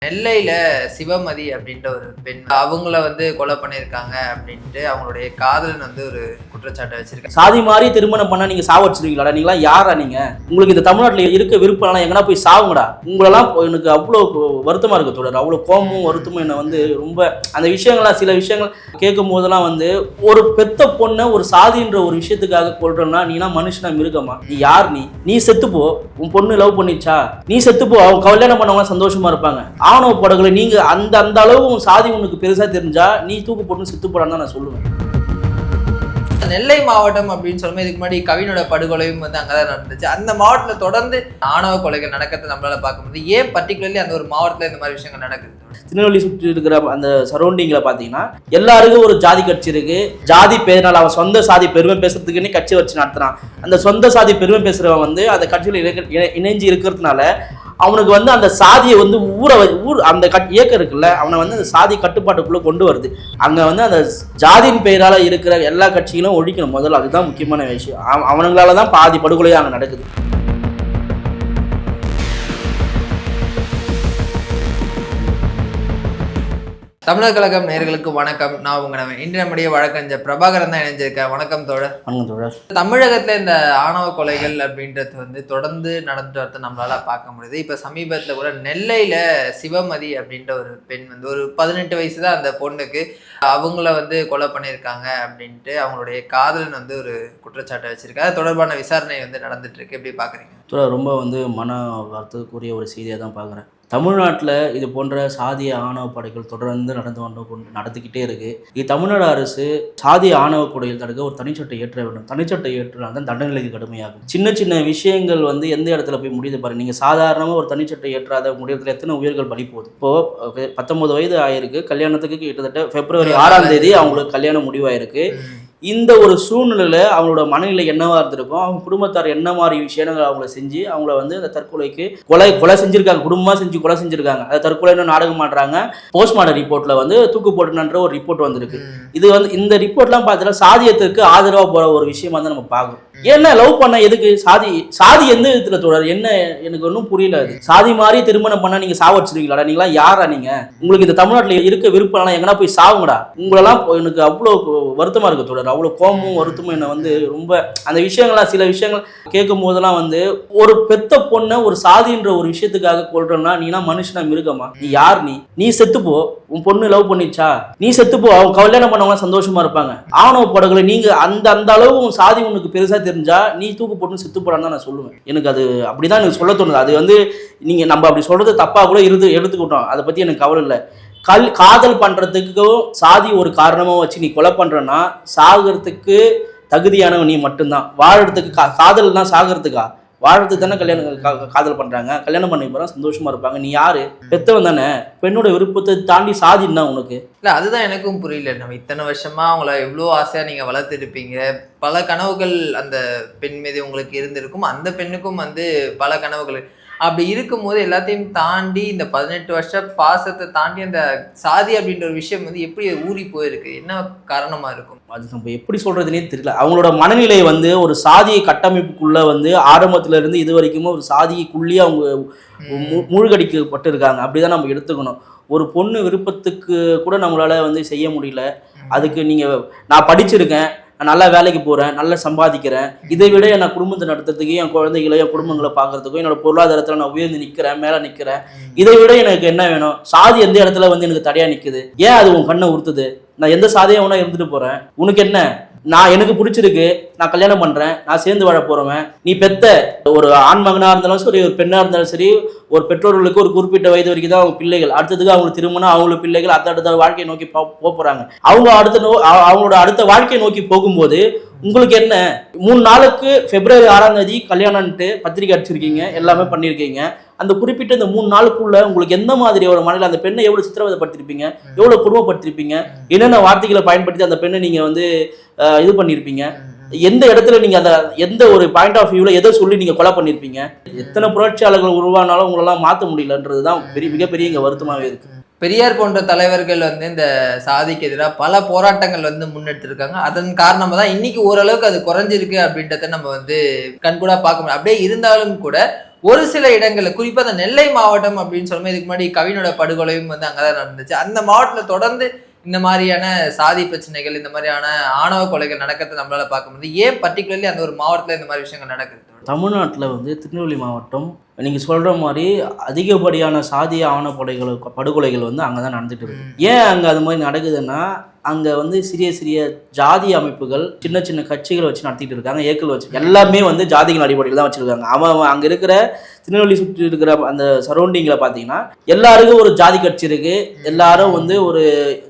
நெல்லையில சிவமதி அப்படின்ற ஒரு பெண் அவங்கள கொலை பண்ணியிருக்காங்க அப்படின்ட்டு அவங்களுடைய காதலன் ஒரு குற்றச்சாட்டை வச்சிருக்காங்க. சாதி மாதிரி திருமணம் பண்ணா நீங்க சாவடிச்சிருவீங்களா? நீங்களாம் யாரா? நீங்க உங்களுக்கு இந்த தமிழ்நாட்டில் இருக்க விருப்பம் எங்கன்னா போய் சாவுங்கடா. உங்களெல்லாம் எனக்கு அவ்வளோ வருத்தமா இருக்கு தொடர். அவ்வளோ கோபமும் வருத்தமும் என்னை ரொம்ப அந்த விஷயங்கள்லாம் சில விஷயங்கள் கேட்கும் போதெல்லாம் ஒரு பெத்த பொண்ணை ஒரு சாதின்ற ஒரு விஷயத்துக்காக கொள்றோம்னா நீனா மனுஷனா மிருகமா? நீ யார்? நீ செத்துப்போ. உன் பொண்ணு லவ் பண்ணிச்சா நீ செத்துப்போ. அவங்க கல்யாணம் பண்ணவங்க சந்தோஷமா இருப்பாங்க. ஆணவ படகுல நீங்க அந்த அளவு சாதி உனக்கு பெருசா தெரிஞ்சா நீ தூக்கு போட்டு செத்து போடான்னு தான் நான் சொல்லுவேன். நெல்லை மாவட்டம் அப்படின்னு சொல்லும்போது இதுக்கு முன்னாடி கவினோட படுகொலையும் அங்கதான் நடந்துச்சு. அந்த மாவட்டத்தில் தொடர்ந்து ஆணவ கொலைகள் நடக்கிறத நம்மளால பார்க்கும்போது ஏன் பர்டிகுலர்லி அந்த ஒரு மாவட்டத்தில் இந்த மாதிரி விஷயங்கள் நடக்குது? திருநெல்வேலி சுற்றி இருக்கிற அந்த சரௌண்டிங்ல பாத்தீங்கன்னா எல்லாருக்கும் ஒரு ஜாதி கட்சி இருக்கு. ஜாதி பேரினால் அவன் சொந்த சாதி பெருமை பேசுறதுக்குன்னு கட்சி வச்சு நடத்துறான். அந்த சொந்த சாதி பெருமை பேசுறவன் அந்த கட்சியில் இணைஞ்சு இருக்கிறதுனால அவனுக்கு அந்த சாதியை ஊர் அந்த இயக்கம் இருக்குல்ல, அவனை அந்த சாதி கட்டுப்பாட்டுக்குள்ள கொண்டு வருது. அங்க அந்த ஜாதியின் பெயரால இருக்கிற எல்லா கட்சிகளும் ஒழிக்கணும் முதல்ல. அதுதான் முக்கியமான விஷயம். அவனுங்களாலதான் பாதி படுகொலையா அங்க நடக்குது. தமிழர் கழகம் நேயர்களுக்கு வணக்கம். நான் உங்க இன்று நம்முடைய வழக்கறிஞர் பிரபாகரன் தான் இணைஞ்சிருக்கேன். வணக்கம் தோழர். தமிழகத்துல இந்த ஆணவ கொலைகள் அப்படின்றது தொடர்ந்து நடந்துட்டு வரது நம்மளால பார்க்க முடியுது. இப்ப சமீபத்துல கூட நெல்லையில சிவமதி அப்படின்ற ஒரு பெண் ஒரு 18 வயசு தான் அந்த பொண்ணுக்கு. அவங்கள கொலை பண்ணியிருக்காங்க அப்படின்ட்டு அவங்களுடைய காதலன் ஒரு குற்றச்சாட்டை வச்சிருக்காரு. அது தொடர்பான விசாரணை நடந்துட்டு இருக்கு. எப்படி பாக்குறீங்க? ரொம்ப மன வருத்தத்துக்குரிய ஒரு செய்தியாக தான் பார்க்குறேன். தமிழ்நாட்டில் இது போன்ற சாதிய ஆணவ படைகள் தொடர்ந்து நடந்துக்கிட்டே இருக்குது. இது தமிழ்நாடு அரசு சாதிய ஆணவ கொலைகள் தடுக்க ஒரு தனிச்சட்டை ஏற்ற வேண்டும். தனிச்சட்டை ஏற்றினால் தான் தண்டனைக்கு கடுமையாகும். சின்ன சின்ன விஷயங்கள் எந்த இடத்துல போய் முடியுது பாருங்க. நீங்கள் சாதாரணமாக ஒரு தனிச்சட்டை ஏற்றாத முடியறதுல எத்தனை உயிர்கள் பலி போகுது. இப்போது 19 வயது ஆயிருக்கு. கல்யாணத்துக்கு கிட்டத்தட்ட February 6ஆம் தேதி அவங்களுக்கு கல்யாணம் முடிவாயிருக்கு. இந்த ஒரு சூழ்நிலையில அவங்களோட மனநிலை என்னவா இருந்திருக்கும், அவங்க குடும்பத்தார் என்ன மாதிரி விஷயங்கள் அவங்கள செஞ்சு அவங்கள அந்த தற்கொலைக்கு கொலை செஞ்சிருக்காங்க. குடும்பமா செஞ்சு கொலை செஞ்சிருக்காங்க. அதை தற்கொலைன்னு நாடகம் மாட்டுறாங்க. போஸ்ட்மார்டம் ரிப்போர்ட்ல தூக்கு போட்டுன்ற ஒரு ரிப்போர்ட் வந்திருக்கு. இது இந்த ரிப்போர்ட்லாம் பார்த்தீங்கன்னா சாதியத்திற்கு ஆதரவா போற ஒரு விஷயமா தான் நம்ம பார்க்கணும். ஏன்னா லவ் பண்ண எதுக்கு? சாதி எந்த விதத்துல தொடர் என்ன எனக்கு ஒன்றும் புரியல. அது சாதி மாதிரி திருமணம் பண்ணா நீங்க சாவடிச்சிருவீங்களா? நீங்களாம் யாரா? நீங்க உங்களுக்கு இந்த தமிழ்நாட்டில் இருக்க விருப்பம் எங்கன்னா போய் சாவுங்கடா. உங்களெல்லாம் எனக்கு அவ்வளோ வருத்தமா இருக்கு தொடர். அவ்வளோ கோபமும் வருத்தமும் என்னை ரொம்ப அந்த விஷயங்கள்லாம் சில விஷயங்கள் கேட்கும் போதெல்லாம் ஒரு பெத்த பொண்ணை ஒரு சாதின்ற ஒரு விஷயத்துக்காக கொள்றோம்னா நீனா மனுஷனா மிருகமா? நீ யார்? நீ செத்துப்போ. உன் பொண்ணு லவ் பண்ணிச்சா நீ செத்துப்போ. அவங்க கல்யாணம் பண்ணவங்க சந்தோஷமா இருப்பாங்க. ஆணவ படகுல நீங்க அந்த அளவு சாதி உனக்கு பெருசா தெரிஞ்சா நீ தூக்கு போட்டு செத்து போடான்னு தான் நான் சொல்லுவேன். எனக்கு அது அப்படிதான் எனக்கு சொல்ல தோணுது. அது நீங்க நம்ம அப்படி சொல்றது தப்பா கூட எடுத்துக்கிட்டோம். அதை பத்தி எனக்கு கவலை இல்லை. காதல் பண்றதுக்கும் சாதி ஒரு காரணமா வச்சு நீ கொலை பண்றன்னா சாகிறதுக்கு தகுதியானவன் நீ மட்டும்தான். வாழறதுக்கு காதல் தான் சாகிறதுக்கா? வாழறதுக்கு தானே காதல் பண்றாங்க. கல்யாணம் பண்ணி போறான் சந்தோஷமா இருப்பாங்க. நீ யாரு? பெத்தவன் தானே. பெண்ணோட விருப்பத்தை தாண்டி சாதின்னா உனக்கு இல்ல. அதுதான் எனக்கும் புரியல. நம்ம இத்தனை வருஷமா அவங்கள எவ்வளோ ஆசையா நீங்க வளர்த்துருப்பீங்க. பல கனவுகள் அந்த பெண் மீது உங்களுக்கு இருந்திருக்கும். அந்த பெண்ணுக்கும் பல கனவுகள். அப்படி இருக்கும்போது எல்லாத்தையும் தாண்டி இந்த 18 வருஷ பாசத்தை தாண்டி அந்த சாதி அப்படின்ற ஒரு விஷயம் எப்படி ஊறி போயிருக்கு? என்ன காரணமா இருக்கும்? அது நம்ம எப்படி சொல்றதுனே தெரியல. அவங்களோட மனநிலை ஒரு சாதிய கட்டமைப்புக்குள்ள ஆரம்பத்துல இருந்து இது வரைக்கும் ஒரு சாதிக்குள்ளேயே அவங்க மூழ்கடிக்கப்பட்டு இருக்காங்க. அப்படிதான் நம்ம எடுத்துக்கணும். ஒரு பொண்ணு விருப்பத்துக்கு கூட நம்மளால செய்ய முடியல. அதுக்கு நான் படிச்சிருக்கேன், நான் நல்லா வேலைக்கு போகிறேன், நல்லா சம்பாதிக்கிறேன். இதை விட நான் குடும்பத்தை நடத்துறதுக்கு, என் குழந்தைகளை என் குடும்பங்களை பார்க்கறதுக்கும், என்னோட பொருளாதாரத்தில் நான் உயர்ந்து நிற்கிறேன், மேலே நிற்கிறேன். இதை விட எனக்கு என்ன வேணும்? சாதி எந்த இடத்துல எனக்கு தடையாக நிற்குது? ஏன் அது உன் கண்ணை உறுத்துது? நான் எந்த சாதியை வேணா இருந்துட்டு போகிறேன். உனக்கு என்ன? நான் எனக்கு பிடிச்சிருக்கு, நான் கல்யாணம் பண்ணுறேன், நான் சேர்ந்து வாழ போகிறவன். நீ பெத்த ஒரு ஆண் மகனாக இருந்தாலும் சரி, ஒரு பெண்ணாக இருந்தாலும் சரி, ஒரு பெற்றோர்களுக்கு ஒரு குறிப்பிட்ட வயது வரைக்கும் தான் அவங்க பிள்ளைகள். அடுத்ததுக்கு அவங்களுக்கு திருமணம், அவங்களுக்கு பிள்ளைகள், அடுத்த வாழ்க்கையை நோக்கி போகிறாங்க. அவங்க அவங்களோட அடுத்த வாழ்க்கையை நோக்கி போகும்போது உங்களுக்கு என்ன? 3 நாளுக்கு February 6ஆம் தேதி கல்யாணம்ட்டு பத்திரிக்கை அடிச்சிருக்கீங்க, எல்லாமே பண்ணியிருக்கீங்க. அந்த குறிப்பிட்ட இந்த 3 நாளுக்குள்ள உங்களுக்கு எந்த மாதிரி ஒரு மனநிலை, அந்த பெண்ணை எவ்வளவு சித்திரவதைப்படுத்திருப்பீங்க, எவ்வளவு குடும்பப்படுத்திருப்பீங்க, என்னென்ன வார்த்தைகளை பயன்படுத்தி அந்த பெண்ணை நீங்க இது பண்ணியிருப்பீங்க, எந்த இடத்துல நீங்க அந்த எந்த ஒரு பாயிண்ட் ஆஃப் வியூல எதை சொல்லி நீங்க கொலை பண்ணியிருப்பீங்க. எத்தனை புரட்சியாளர்கள் உருவானாலும் உங்களெல்லாம் மாற்ற முடியலன்றதுதான் மிகப்பெரிய இங்க வருத்தமாவே இருக்கு. பெரியார் போன்ற தலைவர்கள் இந்த சாதிக்கு எதிராக பல போராட்டங்கள் முன்னெடுத்திருக்காங்க. அதன் காரணமாக தான் இன்னைக்கு ஓரளவுக்கு அது குறைஞ்சிருக்கு அப்படின்றத நம்ம கண்கூடா பார்க்க முடியும். அப்படியே இருந்தாலும் கூட ஒரு சில இடங்கள்ல குறிப்பா அந்த நெல்லை மாவட்டம் அப்படின்னு சொல்லும்போது இதுக்கு முன்னாடி கவினோட படுகொலையும் வந்து அங்கதான் நடந்துச்சு. அந்த மாவட்டத்துல தொடர்ந்து இந்த மாதிரியான சாதி பிரச்சனைகள், இந்த மாதிரியான ஆணவ கொலைகள் நடக்கிறத நம்மளால பார்க்க முடியுது. ஏன் பர்டிகுலர்லி அந்த ஒரு மாவட்டத்துல இந்த மாதிரி விஷயங்கள் நடக்குது? தமிழ்நாட்டில் வந்து திருநெல்வேலி மாவட்டம் நீங்கள் சொல்கிற மாதிரி அதிகப்படியான சாதிய படுகொலைகள் வந்து அங்கே தான் நடந்துட்டு இருக்கு. ஏன் அங்கே அது மாதிரி நடக்குதுன்னா, அங்கே வந்து சிறிய சிறிய ஜாதி அமைப்புகள் சின்ன சின்ன கட்சிகளை வச்சு நடத்திட்டு இருக்காங்க. ஏக்கள் வச்சு எல்லாமே வந்து ஜாதிகள் அடிப்படையில் தான் வச்சுருக்காங்க. அவன் அங்கே இருக்கிற திருநெல்வேலி சுற்றி இருக்கிற அந்த சரௌண்டிங்கில் பார்த்தீங்கன்னா எல்லாருக்கும் ஒரு ஜாதி கட்சி இருக்குது. எல்லாரும் வந்து ஒரு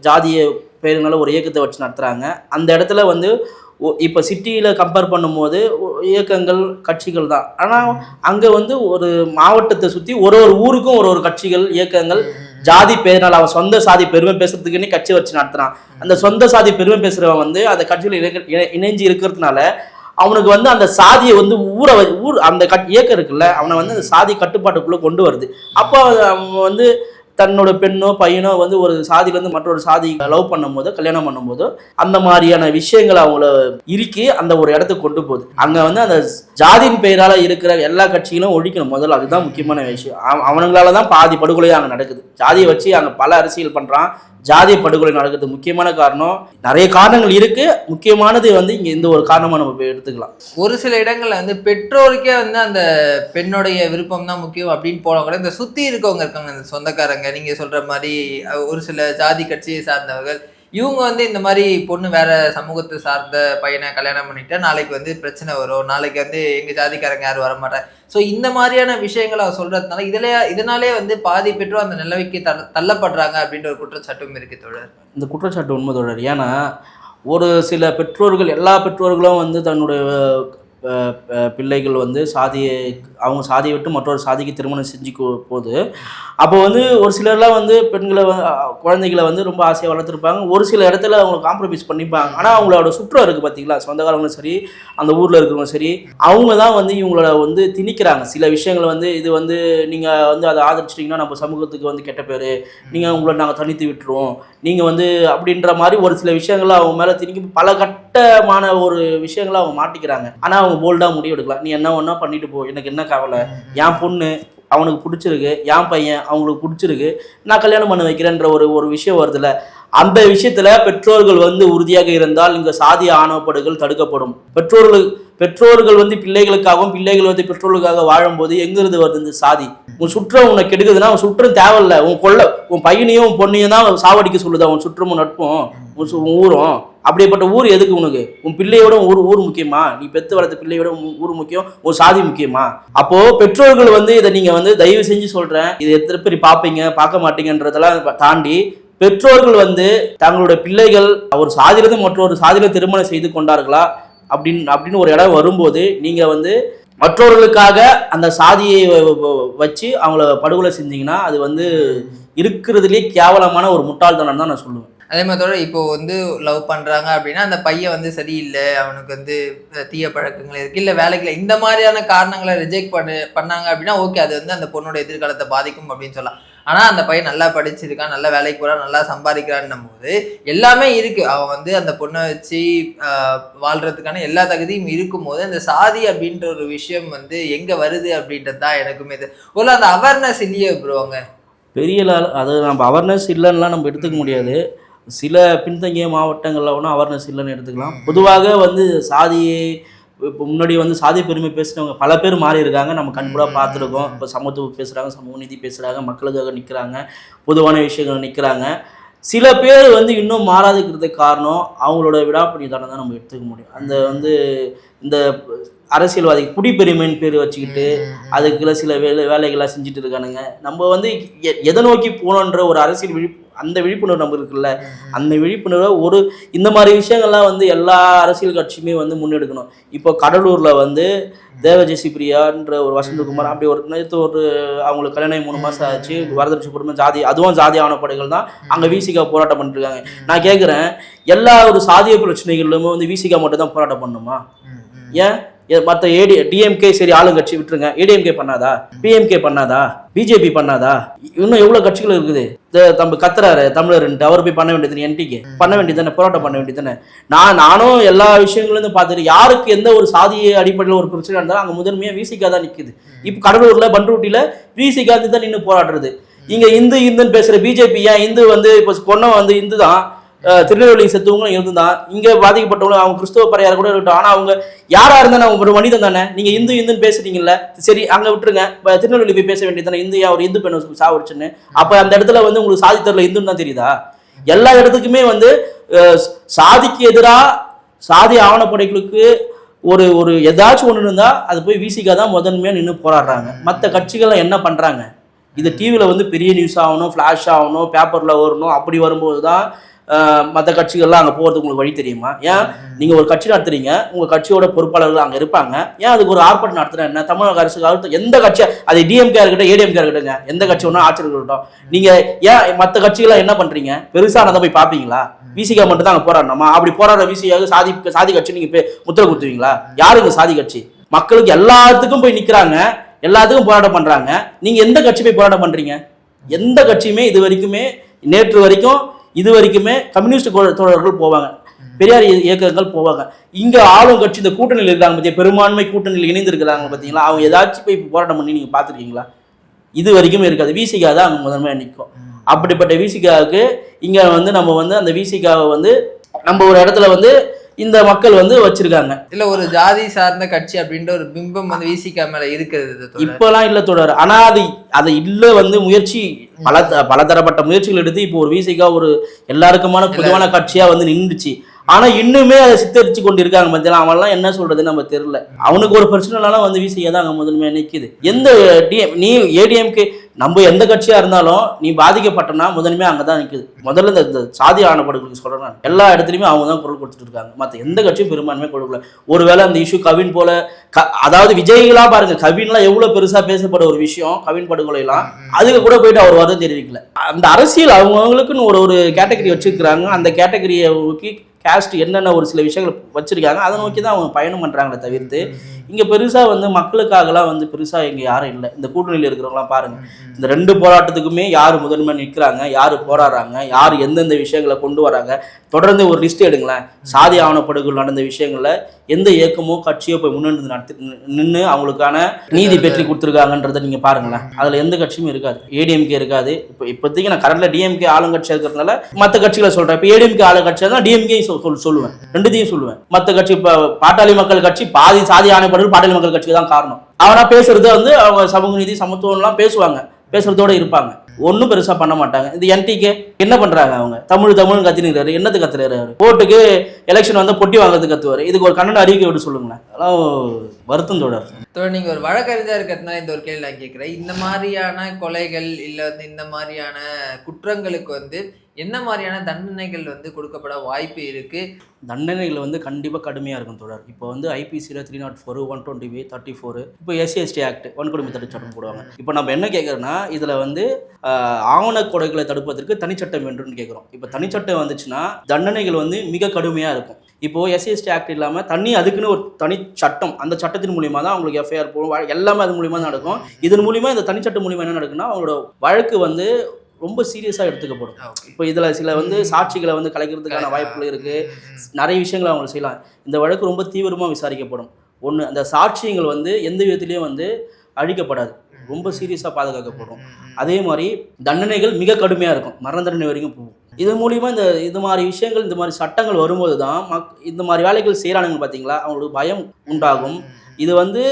ஜாதிய பேருனால ஒரு இயக்கத்தை வச்சு நடத்துகிறாங்க. அந்த இடத்துல வந்து இப்போ சிட்டியில் கம்பேர் பண்ணும்போது இயக்கங்கள் கட்சிகள் தான். ஆனால் அங்கே வந்து ஒரு மாவட்டத்தை சுற்றி ஒரு ஊருக்கும் ஒரு கட்சிகள் இயக்கங்கள் ஜாதி பேரினால் அவன் சொந்த சாதி பெருமை பேசுறதுக்குன்னே கட்சி வச்சு நடத்துறான். அந்த சொந்த சாதி பெருமை பேசுறவன் வந்து அந்த கட்சியில் இணைஞ்சு இருக்கிறதுனால அவனுக்கு வந்து அந்த சாதியை வந்து ஊர் அந்த இயக்கம் இருக்குல்ல, அவனை வந்து அந்த சாதி கட்டுப்பாட்டுக்குள்ளே கொண்டு வருது. அப்போ அவன் வந்து தன்னோட பெண்ணோ பையனோ வந்து ஒரு சாதியிலேருந்து மற்றொரு சாதி லவ் பண்ணும் போதோ கல்யாணம் பண்ணும் போதோ அந்த மாதிரியான விஷயங்களை அவங்கள இறுக்கி அந்த ஒரு இடத்துக்கு கொண்டு போகுது. அங்கே வந்து அந்த ஜாதியின் பெயரால் இருக்கிற எல்லா கட்சிகளும் ஒழிக்கணும் முதல்ல. அதுதான் முக்கியமான விஷயம். அவனுங்களால தான் பாதி படுகொலையாக அங்கே நடக்குது. ஜாதியை வச்சு அங்கே பல அரசியல் பண்ணுறான். ஜாதிய படுகொலை நடக்குது. முக்கியமான காரணம், நிறைய காரணங்கள் இருக்கு. முக்கியமானது வந்து இங்க இந்த ஒரு காரணமா நம்ம எடுத்துக்கலாம். ஒரு சில இடங்கள்ல வந்து பெற்றோருக்கே வந்து அந்த பெண்ணுடைய விருப்பம் தான் முக்கியம் அப்படின்னு போன கூட இந்த சுத்தி இருக்கவங்க இருக்காங்க, இந்த சொந்தக்காரங்க, நீங்க சொல்ற மாதிரி ஒரு சில ஜாதி கட்சியை சார்ந்தவர்கள், இவங்க வந்து இந்த மாதிரி பொண்ணு வேற சமூகத்தை சார்ந்த பையனை கல்யாணம் பண்ணிட்டா நாளைக்கு வந்து பிரச்சனை வரும், நாளைக்கு வந்து எங்க ஜாதிக்காரங்க யாரும் வரமாட்டாங்க. ஸோ இந்த மாதிரியான விஷயங்களை அவர் சொல்றதுனால இதனாலே வந்து பாதி பெற்றோர் அந்த நிலைமைக்கு தள்ளப்படுறாங்க அப்படின்ற ஒரு குற்றச்சாட்டும் இருக்கு தோழர். இந்த குற்றச்சாட்டு உண்மை தோழர். ஏன்னா ஒரு சில பெற்றோர்கள், எல்லா பெற்றோர்களும் வந்து தன்னுடைய பிள்ளைகள் வந்து அவங்க சாதியை விட்டு மற்றொரு சாதிக்கு திருமணம் செஞ்சு போது அப்போ வந்து ஒரு சிலர்லாம் வந்து பெண்களை குழந்தைகளை வந்து ரொம்ப ஆசையாக வளர்த்துருப்பாங்க. ஒரு சில இடத்துல அவங்களை காம்ப்ரமைஸ் பண்ணிப்பாங்க. ஆனால் அவங்களோட சுற்றம் இருக்குது பார்த்தீங்களா, சொந்தக்காரங்களும் சரி அந்த ஊரில் இருக்கிறவங்க சரி, அவங்க தான் வந்து இவங்களோட வந்து திணிக்கிறாங்க சில விஷயங்களை. வந்து இது வந்து நீங்கள் வந்து அதை ஆதரிச்சிட்டிங்கன்னா நம்ம சமூகத்துக்கு வந்து கெட்ட பேர், நீங்கள் உங்களை நாங்கள் தனித்து விட்டுருவோம், நீங்கள் வந்து அப்படின்ற மாதிரி ஒரு சில விஷயங்களை அவங்க மேலே திணிக்கி பல கட்டமான ஒரு விஷயங்களை அவங்க மாட்டிக்கிறாங்க. ஆனால் அவங்க போல்டாக முடிவு எடுக்கலாம். நீ என்ன ஒன்றா பண்ணிட்டு போ, எனக்கு என்ன கவலை, என் பொண்ணு அவனுக்கு பிடிச்சிருக்கு, என் பையன் அவங்களுக்கு பிடிச்சிருக்கு, நான் கல்யாணம் பண்ண வைக்கிறேன்ற ஒரு விஷயம் வருதுல்ல. அந்த விஷயத்துல பெற்றோர்கள் வந்து உறுதியாக இருந்தால் இங்க சாதிய ஆணவப்படுகள் தடுக்கப்படும். பெற்றோர்கள் வந்து பிள்ளைகளுக்காகவும் பிள்ளைகள் வந்து பெற்றோர்களுக்காக வாழும்போது எங்கிருந்து வருது இந்த சாதி? உன் சுற்றம் உன்னை கெடுக்குதுன்னா உன் சுற்றம் தேவையில்லை. உன் பையனையும் உன் பொண்ணையும் தான் சாவடிக்க சொல்லுது. அவன் சுற்றமும் நட்பும் உன் ஊரும். அப்படிப்பட்ட ஊர் எதுக்கு உனக்கு? உன் பிள்ளையோட ஊர் முக்கியமா? நீ பெத்து வளர்த்த பிள்ளையோட ஊர் முக்கியம், ஒரு சாதி முக்கியமா? அப்போ பெற்றோர்கள் வந்து இதை நீங்க வந்து தயவு செஞ்சு சொல்றேன், இதை எத்தனை பேர் பார்ப்பீங்க பார்க்க மாட்டீங்கன்றதெல்லாம் தாண்டி பெற்றோர்கள் வந்து தங்களுடைய பிள்ளைகள் ஒரு சாதியிலிருந்து மற்றொரு சாதியில திருமணம் செய்து கொண்டார்களா அப்படின்னு ஒரு இடம் வரும்போது நீங்க வந்து மற்றவர்களுக்காக அந்த சாதியை வச்சு அவங்கள படுகொலை செஞ்சீங்கன்னா அது வந்து இருக்கிறதுலே கேவலமான ஒரு முட்டாள்தனம் தான் நான் சொல்லுவேன். அதே மாதிரி இப்போ வந்து லவ் பண்றாங்க அப்படின்னா அந்த பையன் வந்து சரியில்லை, அவனுக்கு வந்து தீய பழக்கங்கள் இருக்கு, இல்லை வேலைக்கு இந்த மாதிரியான காரணங்களை ரிஜெக்ட் பண்ணாங்க அப்படின்னா ஓகே, அது வந்து அந்த பொண்ணோட எதிர்காலத்தை பாதிக்கும் அப்படின்னு சொல்லலாம். ஆனா அந்த பையன் நல்லா படிச்சிருக்கான், நல்லா வேலைக்கு போறான், நல்லா சம்பாதிக்கிறான்னும் போது எல்லாமே இருக்கு, அவன் வந்து அந்த பொண்ணை வச்சு வாழ்றதுக்கான எல்லா தகுதியும் இருக்கும் போது அந்த சாதி அப்படின்ற ஒரு விஷயம் வந்து எங்க வருது அப்படின்றது தான் எனக்குமே இது. ஒரு அந்த அவேர்னஸ் இல்லையே ப்ரோங்க, பெரிய அது நம்ம அவேர்னஸ் இல்லைன்னா நம்ம எடுத்துக்க முடியாது. சில பின்தங்கிய மாவட்டங்களில் ஒன்றும் அவேர்னஸ் இல்லைன்னு எடுத்துக்கலாம். பொதுவாக வந்து சாதியை இப்போ முன்னாடி வந்து சாதி பெருமை பேசுகிறவங்க பல பேர் மாறி இருக்காங்க, நம்ம கண்கூடாக பார்த்துருக்கோம். இப்போ சமத்துவம் பேசுகிறாங்க, சமூக நீதி பேசுகிறாங்க, மக்களுக்காக நிற்கிறாங்க, பொதுவான விஷயங்கள் நிற்கிறாங்க. சில பேர் வந்து இன்னும் மாறாதுக்கிறதுக்கு காரணம் அவங்களோட விடாப்பணிதானம் தான் நம்ம எடுத்துக்க முடியும். அந்த வந்து இந்த அரசியல்வாதி குடிப்பெருமைன்னு பேர் வச்சுக்கிட்டு அதுக்குள்ள சில வேலைகள்லாம் செஞ்சுட்டு இருக்கானுங்க. நம்ம வந்து எதை நோக்கி போகணுன்ற ஒரு அரசியல் அந்த விழிப்புணர்வு நம்ம இருக்குல்ல, அந்த விழிப்புணர்வை இந்த மாதிரி விஷயங்கள்லாம் வந்து எல்லா அரசியல் கட்சியுமே வந்து முன்னெடுக்கணும். இப்போ கடலூரில் வந்து தேவஜெசி பிரியான்ற ஒரு வசந்தகுமார் அப்படி நேற்று அவங்களுக்கு கல்யாணம் 3 மாதம் ஆச்சு, வரதட்சணை குடும்பம் ஜாதி, அதுவும் ஜாதி ஆவணப்படைகள் தான் அங்கே விசிகா போராட்டம் பண்ணிட்டு இருக்காங்க. நான் கேட்குறேன், எல்லா ஒரு சாதிய பிரச்சனைகளிலுமே வந்து விசிகா மட்டும் தான் போராட்டம் பண்ணணுமா? ஏன் மற்ற டிஎம்கே சரி ஆளுங்கட்சி விட்டுருங்க, ஏடிஎம்கே பண்ணாதா, பிஎம்கே பண்ணாதா, பிஜேபி பண்ணாதா, இன்னும் எவ்வளவு கட்சிகள் இருக்குது. நம்ம கத்துறாரு தமிழர்ன்ட்டு, அவர் போய் பண்ண வேண்டியது, என்டிகே பண்ண வேண்டியது தானே, போராட்டம் பண்ண வேண்டியது தானே. நானும் எல்லா விஷயங்களும் பார்த்துட்டு யாருக்கு எந்த ஒரு சாதிய அடிப்படையில் ஒரு பிரச்சனை இருந்தாலும் அங்கே முதன்மையாக விசிகா தான் நிற்குது. இப்போ கடலூர்ல பண்ருட்டியில விசிகா தான் நின்று போராடுறது. இங்க இந்துன்னு பேசுற பிஜேபி ஏன் இந்து வந்து இப்போ கொன்ன வந்து இந்து தான், திருநெல்வேலி செத்துவங்களும் இருந்து தான், இங்க பாதிக்கப்பட்டவங்களும் அவங்க கிறிஸ்தவ பறையார கூட இருக்கட்டும். ஆனா அவங்க யாரா இருந்தானே அவங்க ஒரு மனிதன் தானே. நீங்க இந்துன்னு பேசுறீங்கல்ல, சரி அங்க விட்டுருங்க, திருநெல்வேலி போய் பேச வேண்டியது தானே, இந்து ஒரு இந்து பெண்ணை சாவடிச்சுன்னு. அப்ப அந்த இடத்துல வந்து உங்களுக்கு சாதி தெரியல இந்துன்னு தான் தெரியுதா? எல்லா இடத்துக்குமே வந்து சாதிக்கு எதிராக சாதி ஆவணப்படைகளுக்கு ஒரு ஒரு ஏதாச்சும் ஒன்று இருந்தா அது போய் விசிகா தான் முதன்மையா நின்று போராடுறாங்க. மற்ற கட்சிகள்லாம் என்ன பண்றாங்க? இது டிவியில் வந்து பெரிய நியூஸ் ஆகணும், ஃப்ளாஷ் ஆகணும், பேப்பரில் வரணும், அப்படி வரும்போது தான் மற்ற கட்சிகள்லாம் அங்கே போகிறதுக்கு உங்களுக்கு வழி தெரியுமா? ஏன் நீங்கள் ஒரு கட்சி நடத்துறீங்க, உங்கள் கட்சியோட பொறுப்பாளர்கள் அங்கே இருப்பாங்க, ஏன் அதுக்கு ஒரு ஆர்ப்பாட்டம் நடத்துகிறேன் என்ன? தமிழக அரசுக்கு எந்த கட்சி, அது டிஎம்கே இருக்கட்டும் ஏடிஎம்கே இருக்கட்டுங்க, எந்த கட்சி ஒன்றும் ஆட்சி இருக்கட்டும், நீங்கள் ஏன் மற்ற கட்சிகளாக என்ன பண்ணுறீங்க? பெருசானதை போய் பார்ப்பீங்களா? விசிகா மட்டும் தான் அங்கே போராடணுமா? அப்படி போராடுற விசிகாவுக்கு சாதி கட்சி நீங்கள் முத்திரை குத்துவீங்களா? யாருங்க சாதி கட்சி? மக்களுக்கு எல்லாத்துக்கும் போய் நிற்கிறாங்க, எல்லாத்துக்கும் போராட்டம் பண்றாங்க. நீங்க எந்த கட்சி போய் போராட்டம் பண்றீங்க? எந்த கட்சியுமே இது வரைக்குமே, நேற்று வரைக்கும் இது வரைக்குமே கம்யூனிஸ்ட் தோழர்கள் போவாங்க, பெரியார் இயக்கங்கள் போவாங்க. இங்க ஆளும் கட்சி இந்த கூட்டணியில் இருக்காங்க பத்தியா, பெரும்பான்மை கூட்டணியில் இணைந்து இருக்கிறாங்க பார்த்தீங்களா, அவங்க ஏதாச்சும் போய் போராட்டம் பண்ணி நீங்க பாத்துருக்கீங்களா? இது வரைக்குமே இருக்காது. விசிகா தான் அங்க முதன்மையா நிற்கும். அப்படிப்பட்ட விசிகாவுக்கு இங்க வந்து நம்ம வந்து அந்த விசிகாவை வந்து நம்ம ஒரு இடத்துல வந்து இந்த மக்கள் வந்து வச்சிருக்காங்க. இல்ல ஒரு ஜாதி சார்ந்த கட்சி அப்படின்ற ஒரு பிம்பம் வந்து விசிகா மேல இருக்கிறது இப்பெல்லாம் இல்ல தொடர். ஆனா அது இல்ல வந்து முயற்சி பலதரப்பட்ட முயற்சிகள் எடுத்து இப்போ ஒரு விசிகா ஒரு எல்லாருக்குமான பொதுவான கட்சியா வந்து நின்றுச்சு. ஆனா இன்னுமே அதை சித்தரிச்சு கொண்டு இருக்காங்க மத்தியெல்லாம். அவன்லாம் என்ன சொல்றதுன்னு நம்ம தெரியல. அவனுக்கு ஒரு பிரச்சனைனாலும் வந்து விசிகா தான் அங்க முதன்மையா நிற்குது. எந்த நீ ஏடிஎம்கே நம்ம எந்த கட்சியா இருந்தாலும் நீ பாதிக்கப்பட்டனா முதன்மையா அங்கதான் நிற்குது. முதல்ல இந்த சாதி ஆணப்படுகளுக்கு சொல்றேன், எல்லா இடத்துலயுமே அவங்க தான் குரல் கொடுத்துட்டு இருக்காங்க. மற்ற எந்த கட்சியும் பெரும்பான்மையா கொடுக்கல. ஒருவேளை அந்த இஷ்யூ கவின் போல அதாவது விஜய்களா பாருங்க, கவின்லாம் எவ்வளவு பெருசா பேசப்பட ஒரு விஷயம், கவின் படுகொலை எல்லாம், அதுக்கு கூட போயிட்டு அவர் வருது தெரிவிக்கல. அந்த அரசியல் அவங்களுக்குன்னு ஒரு கேட்டகரி வச்சிருக்கிறாங்க. அந்த கேட்டகரியை நோக்கி கேஸ்ட் என்னென்ன ஒரு சில விஷயங்கள் வச்சிருக்காங்க, அதை நோக்கி தான் அவங்க பயணம் பண்றாங்களே தவிர்த்து இங்க பெருசா வந்து மக்களுக்காகலாம் வந்து பெருசா இங்க யாரும் இல்லை. இந்த கூட்டணியில் இருக்கிறவங்களாம் பாருங்க, இந்த ரெண்டு போராட்டத்துக்குமே யாரு முதன்மை நிற்கிறாங்க, யாரு போராடுறாங்க, யாரு எந்தெந்த விஷயங்களை கொண்டு வராங்க, தொடர்ந்து ஒரு லிஸ்ட் எடுங்களேன். சாதி ஆவணப்படுகொலை நடந்த விஷயங்கள்ல எந்த இயக்கமோ கட்சியோ போய் முன்னெடுத்து நின்று அவங்களுக்கான நீதி பெற்று கொடுத்துருக்காங்கன்றதை நீங்க பாருங்களேன். அதுல எந்த கட்சியும் இருக்காது. ஏடிஎம்கே இருக்காது. இப்போதைக்கு நான் கரண்ட்ல டிஎம்கே ஆளுங்கட்சியா இருக்கிறதுனால மற்ற கட்சிகளை சொல்றேன். இப்போ ஏடிஎம்கே ஆளுங்கட்சியா தான் டிஎம்கே சொல்லுவேன், ரெண்டுத்தையும் சொல்லுவேன். மற்ற கட்சி இப்போ பாட்டாளி மக்கள் கட்சி பாதி சாதி ஆணைப்படுறது பாட்டாளி மக்கள் கட்சிக்கு தான் காரணம். அவனா பேசுறது வந்து அவங்க சமூக நீதி சமத்துவம்லாம் பேசுவாங்க, பேசுறதோட இருப்பாங்க, ஒன்றும் பெருசா பண்ண மாட்டாங்க. இந்த என்டிகே என்ன பண்றாங்க? அவங்க தமிழ் கத்தினுறாரு, என்னது கத்துறாரு? ஓட்டுக்கு எலெக்ஷன் வந்து பொட்டி வாங்குறதுக்கு கத்துவாரு. இதுக்கு ஒரு கண்டன அறிக்கை விட்டு சொல்லுங்களேன். அதெல்லாம் வருத்தம் தொடர். நீங்க ஒரு வழக்கறிஞர் இருக்கிறதுனால இந்த ஒரு கேள்வி நான் கேட்கிறேன். இந்த மாதிரியான கொலைகள் இல்ல வந்து இந்த மாதிரியான குற்றங்களுக்கு வந்து என்ன மாதிரியான தண்டனைகள் வந்து கொடுக்கப்பட வாய்ப்பு இருக்கு? தண்டனைகள் வந்து கண்டிப்பாக கடுமையாக இருக்கும் தொடர். இப்போ வந்து ஐபிசியில் 304, 120, 34, இப்போ SC/ST ஆக்ட் வன்கொடுமை தடுப்பு சட்டம் போடுவாங்க. இப்போ நம்ம என்ன கேட்குறோன்னா, இதில் வந்து ஆவண கொலைகளை தடுப்பதற்கு தனிச்சட்டம் வேண்டும்னு கேட்குறோம். இப்போ தனிச்சட்டம் வந்துச்சுன்னா தண்டனைகள் வந்து மிக கடுமையாக இருக்கும். இப்போ SC/ST ஆக்ட் இல்லாமல் அதுக்குன்னு ஒரு தனி சட்டம், அந்த சட்டத்தின் மூலியமாக தான் அவங்களுக்கு எஃப்ஐஆர் போகும், எல்லாமே அது மூலியமாக தான் நடக்கும். இதன் மூலியமாக இந்த தனிச்சட்டம் மூலியமாக என்ன நடக்குன்னா, அவங்களோட வழக்கு வந்து ரொம்ப சீரியஸாக எடுத்துக்கப்படும். இப்போ இதில் சில வந்து சாட்சிகளை வந்து கலைக்கிறதுக்கான வாய்ப்புகள் இருக்குது, நிறைய விஷயங்களை அவங்க செய்யலாம். இந்த வழக்கு ரொம்ப தீவிரமாக விசாரிக்கப்படும். ஒன்று, அந்த சாட்சியங்கள் வந்து எந்த விதத்துலேயும் வந்து அழிக்கப்படாது, ரொம்ப சீரியஸாக பாதுகாக்கப்படும். அதே மாதிரி தண்டனைகள் மிக கடுமையாக இருக்கும், மரண தண்டனை வரைக்கும் போகும். இது மூலிமா இது மாதிரி விஷயங்கள், இந்த மாதிரி சட்டங்கள் வரும்போது தான் இந்த மாதிரி வேலைகள் செய்கிறானுங்க பார்த்தீங்களா, அவங்களுக்கு பயம் உண்டாகும். இது வந்து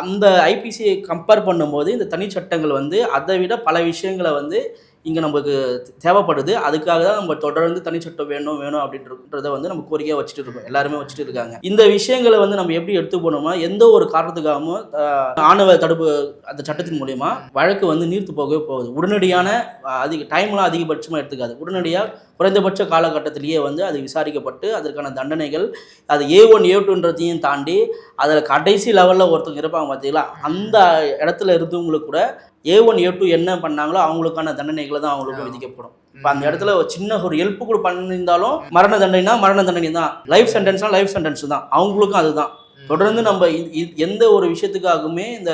அந்த ஐபிசியை கம்பேர் பண்ணும்போது இந்த தனி சட்டங்கள் வந்து அதை விட பல விஷயங்களை வந்து இங்கே நமக்கு தேவைப்படுது. அதுக்காக தான் நம்ம தொடர்ந்து தனிச்சட்டம் வேணும் அப்படின்றத வந்து நம்ம கோரிக்கையாக வச்சுட்டு இருக்கோம், எல்லாருமே வச்சுட்டு இருக்காங்க. இந்த விஷயங்களை வந்து நம்ம எப்படி எடுத்து போனோமா, எந்த ஒரு காரணத்துக்காகவும் ஆணவ தடுப்பு அந்த சட்டத்தின் மூலயமா வழக்கு வந்து நீர்த்து போகவே போகுது. உடனடியான டைம்லாம் அதிகபட்சமாக எடுத்துக்காது. உடனடியாக குறைந்தபட்ச காலகட்டத்திலேயே வந்து அது விசாரிக்கப்பட்டு அதற்கான தண்டனைகள், அது A1 A2ன்றதையும் தாண்டி அதில் கடைசி லெவலில் ஒருத்தவங்க இருப்பாங்க பார்த்தீங்களா, அந்த இடத்துல இருந்தவங்களுக்கு கூட A1 A2 என்ன பண்ணாங்களோ அவங்களுக்கான தண்டனைகளை தான் அவங்களுக்கு விதிக்கப்படும். இப்போ அந்த இடத்துல ஒரு சின்ன ஒரு ஹெல்ப் கூட பண்ணியிருந்தாலும் மரண தண்டனை தான், லைஃப் சென்டென்ஸ்னா லைஃப் சென்டென்ஸ் தான், அவங்களுக்கும் அதுதான். தொடர்ந்து நம்ம எந்த ஒரு விஷயத்துக்காகவுமே இந்த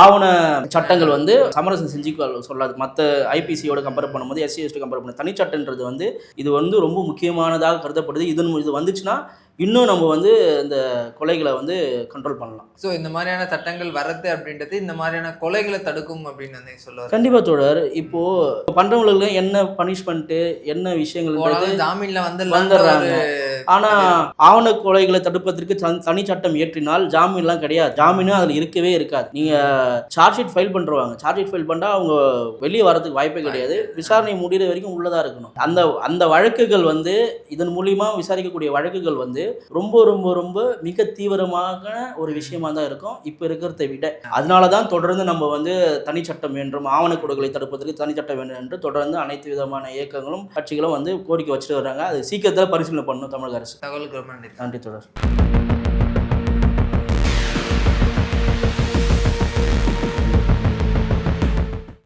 ஆவண சட்டங்கள் வந்து சமரசம் செஞ்சு சொல்லாது. மற்ற ஐபிசியோட கம்பேர் பண்ணும்போது எஸ்சி/எஸ்டி கம்பேர் பண்ண தனிச்சட்டன்றது வந்து இது வந்து ரொம்ப முக்கியமானதாக கருதப்படுது. இது வந்துச்சுன்னா இன்னும் நம்ம வந்து இந்த கொலைகளை வந்து கண்ட்ரோல் பண்ணலாம். ஸோ இந்த மாதிரியான சட்டங்கள் வரது அப்படின்றது இந்த மாதிரியான கொலைகளை தடுக்கும் அப்படின்னு வந்து சொல்லுவார். கண்டிப்பா தோழர். இப்போ பண்றவங்களுக்கு என்ன பனிஷ்மெண்ட் என்ன விஷயங்கள் ஜாமீன்ல வந்துடுறாங்க. ஆனா ஆவண கொலைகளை தடுப்பதற்கு தனி சட்டம் இயற்றினால் ஜாமீன்லாம் கிடையாது. ஜாமீனும் அதுல இருக்கவே இருக்காது. நீங்க சார்ஜ் ஷீட் ஃபைல் பண்றவாங்க, சார்ஜ் ஷீட் ஃபைல் பண்ணா அவங்க வெளியே வரதுக்கு வாய்ப்பே கிடையாது. விசாரணை முடிகிற வரைக்கும் உள்ளதா இருக்கணும். அந்த வழக்குகள் வந்து இதன் மூலியமா விசாரிக்கக்கூடிய வழக்குகள் வந்து ரொம்ப ரொம்ப ரொம்ப மிக தீவிரமான ஒரு விஷயமா தான் இருக்கும் இப்ப இருக்கிறதை விட. அதனாலதான் தொடர்ந்து நம்ம வந்து தனிச்சட்டம் வேண்டும், ஆவணக்கொலைகளை தடுப்பதற்கு தனிச்சட்டம் வேண்டும் என்று தொடர்ந்து அனைத்து விதமான இயக்கங்களும் கட்சிகளும் வந்து கோரிக்கை வச்சுட்டு வர்றாங்க. அது சீக்கிரத்தில் பரிசீலனை பண்ணணும் தமிழக அரசு. தகவலுக்கு ரொம்ப நன்றி. நன்றி தொடர்.